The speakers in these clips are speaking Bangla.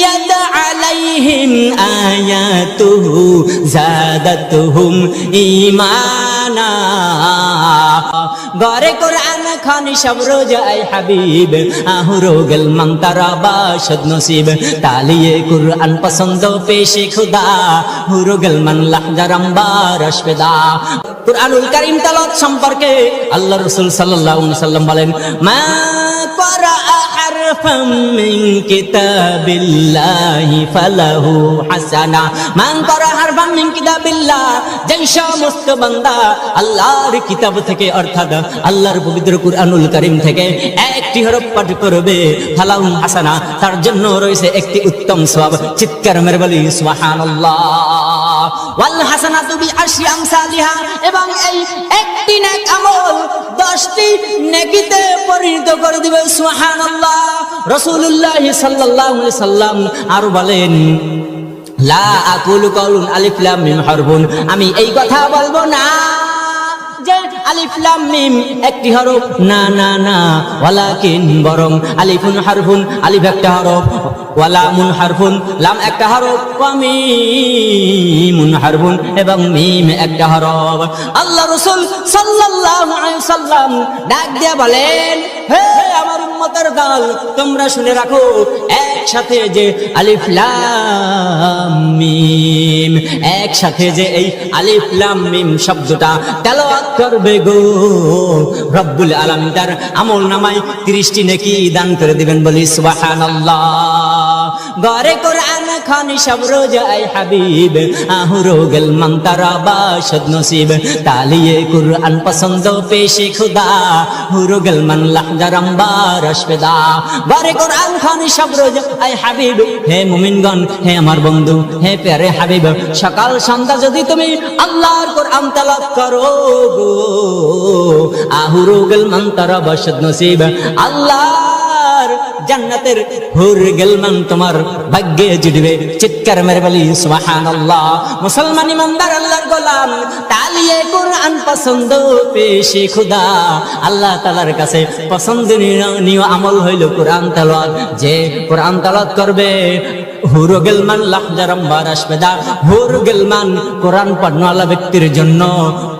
তুলিয়াত আলাইহিম আয়াতুহু যাদাতুহুম ঈমানা। গরে কোরআন খানি সব রোজ আই হাবিব আহুরো গেল মন্তারা বাশদ নসিব। তালিয়ে কুরআন পছন্দ পেশে খুদা হুরো গেল মান লাহজারাম বারশ পেদা। কুরআনুল কারীম তেলাওয়াত সম্পর্কে আল্লাহ রাসূল সাল্লাল্লাহু আলাইহি ওয়াসাল্লাম বলেন, মা ক্বারা হারফাম মিন কিতাবিল্লাহি ফালাহু হাসানা। মান ক্বারা হারফাম মিন কিতাবিল্লাহ, যে সমস্ত বান্দা আল্লাহর কিতাব থেকে অর্থাৎ আল্লাহর পবিত্র কুরআনুল কারীম থেকে একটি হরফ পাঠ করবে, ফালাহু হাসানা, তার জন্য রয়েছে একটি উত্তম সওয়াব। চিৎকার মেরে বলি সুবহানাল্লাহ। ওয়াল হাসানাতু বিআশরি আমসালিহা, এবং এই একটি নেক আমল 10টি নেকিতে পরিণত করে দিবে। সুবহানাল্লাহ। রাসূলুল্লাহ সাল্লাল্লাহু আলাইহি সাল্লাম আর বলেন, লা আকুলু কাউলুন আলিফ লাম মিম হারফুন, আমি এই কথা বলবো না যে আলিফ লাম মিম একটি হরফ, না না না, ওয়ালাকিন বরং আলিফুন হারফুন, আলিফ একটা হরফ, ওয়া লামুন হারফুন, লাম একটা হরফ, ওয়া মিমুন হারফুন, এবং মিম একটা হরফ। আল্লাহ রাসূল সাল্লাল্লাহু আলাইহি ওয়াসাল্লাম ডাক দিয়ে বলেন, হে আমার উম্মতের দল, তোমরা শুনে রাখো, একসাথে যে আলিফ লাম মিম, একসাথে যে এই আলিফ লাম মিম শব্দটা তেলাওয়াত করবে গো, রব্বুল আলামিন তার আমল নামায় 30টি নেকি দান করে দিবেন। বলি সুবহানাল্লাহ। গরে কোরআন খানি সব রোজ আই হাবিব আহুরো গেল মন্তারা বাশদ নসিব। তালিয়ে কুরআন পছন্দ পেশে খুদা হুরো গেল মান লাহজারাম বারশ পেদা। গরে কোরআন খানি সব রোজ আই হাবিব, হে মুমিনগণ, হে আমার বন্ধু, হে প্যারে হাবিব, সকাল সন্ধ্যা যদি তুমি আল্লাহর কোরআন তেলাওয়াত করো গো, আহুরো গেল মন্তারা বাশদ নসিব, আল্লাহর জান্নাতের হুর গেলমান তোমার ভাগ্যে জুড়বে। চিৎকার মেরে বলি সুবহানাল্লাহ। মুসলমান ইমানদার আল্লাহর গোলাম, তালিয়ে কোরআন পছন্দ পেশে খুদা, আল্লাহ তাআলার কাছে পছন্দনীয় আমল হইল কোরআন তেলাওয়াত। যে কোরআন তেলাওয়াত করবে, হুর গেলমান লাহজারাম বারশ পেদা, হুর গেলমান কোরআন পড়নেওয়ালা ব্যক্তির জন্য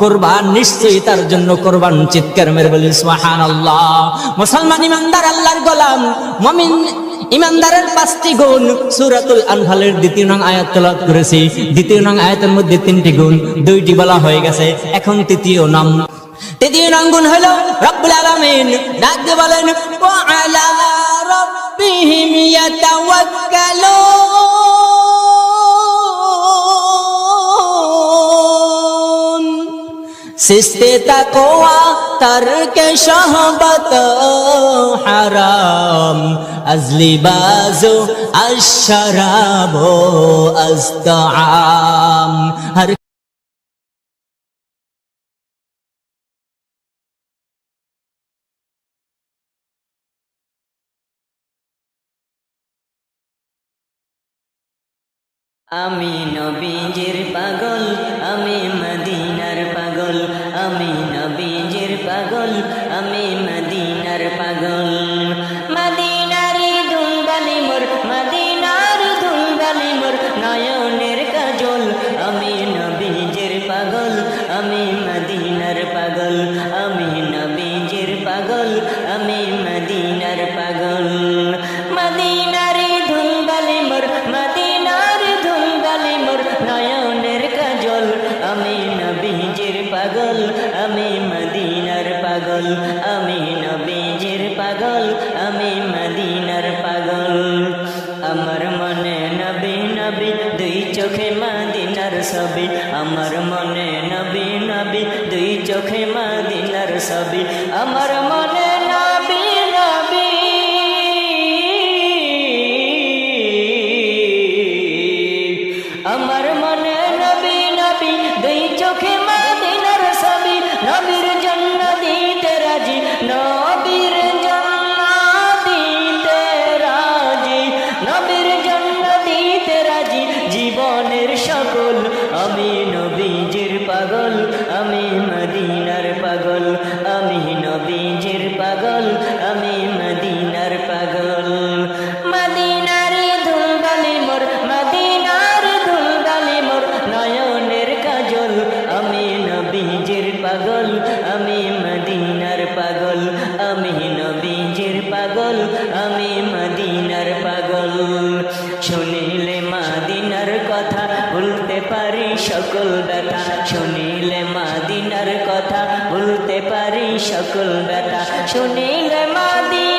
কুরবান, নিশ্চয়ই তার জন্য কুরবান। চিৎকার মেরে বলি সুবহানাল্লাহ। মুসলমান ইমানদার আল্লাহর গোলাম, মুমিন ইমানদারের 5টি গুণ সূরাতুল আনফালের 2 নং আয়াত তেলাওয়াত করেছি। 2 নং আয়াতের মধ্যে 3টি গুণ, 2টি বলা হয়ে গেছে, এখন 3য় নং গুণ হলো রব্বুল আলামিন ডাক দিয়ে বলেন, ওয়া আলা রাব্বিহিম ইয়াতাওয়াক্কালুন। সিস্তে তাকওয়া তারকে শাহবাত হারাম, আজলিবাজু আশরাব আস্তাআম। আমি নবীজির পাগল, আমি মদিনার পাগল, আমি নবীজির পাগল, আমি মদিনার পাগল। মদিনারি দুলবালি মোর, মদিনারি দুলবালি মোর নয়নের কাজল। আমি নবীজির পাগল, আমি মদিনার পাগল, আমি নবীজির পাগল, আমি মদিনার পাগল। মদিনারি দুলবালি মোর, মদিনারি দুলবালি মোর নয়নের কাজল। আমি নবীজির পাগল, আমি মদিনার পাগল, আমি নবীজির পাগল, আমি মদিনার পাগল। আমার মনে নবী নবী, দুই চোখে মদিনার ছবি। আমার মনে নবী নবী, দুই চোখে মদিনার ছবি। আমার মনে নবী নবী, আমার মনে নবী নবী, দুই চোখে মদিনার ছবি। নবীর জন্য দিতে রাজি, নবীর জন্য দিতে রাজি, নবীর জন্য দিতে রাজি জীবনের সকল। আমি নবীজির পাগল, আমি মদিনার পাগল, আমি নবীজির আমি মদিনার পাগল। শুনিলে মদিনার কথা ভুলতে পারি সকল ব্যথা, শুনিলে মদিনার কথা ভুলতে পারি সকল ব্যথা, শুনিলে মদিনার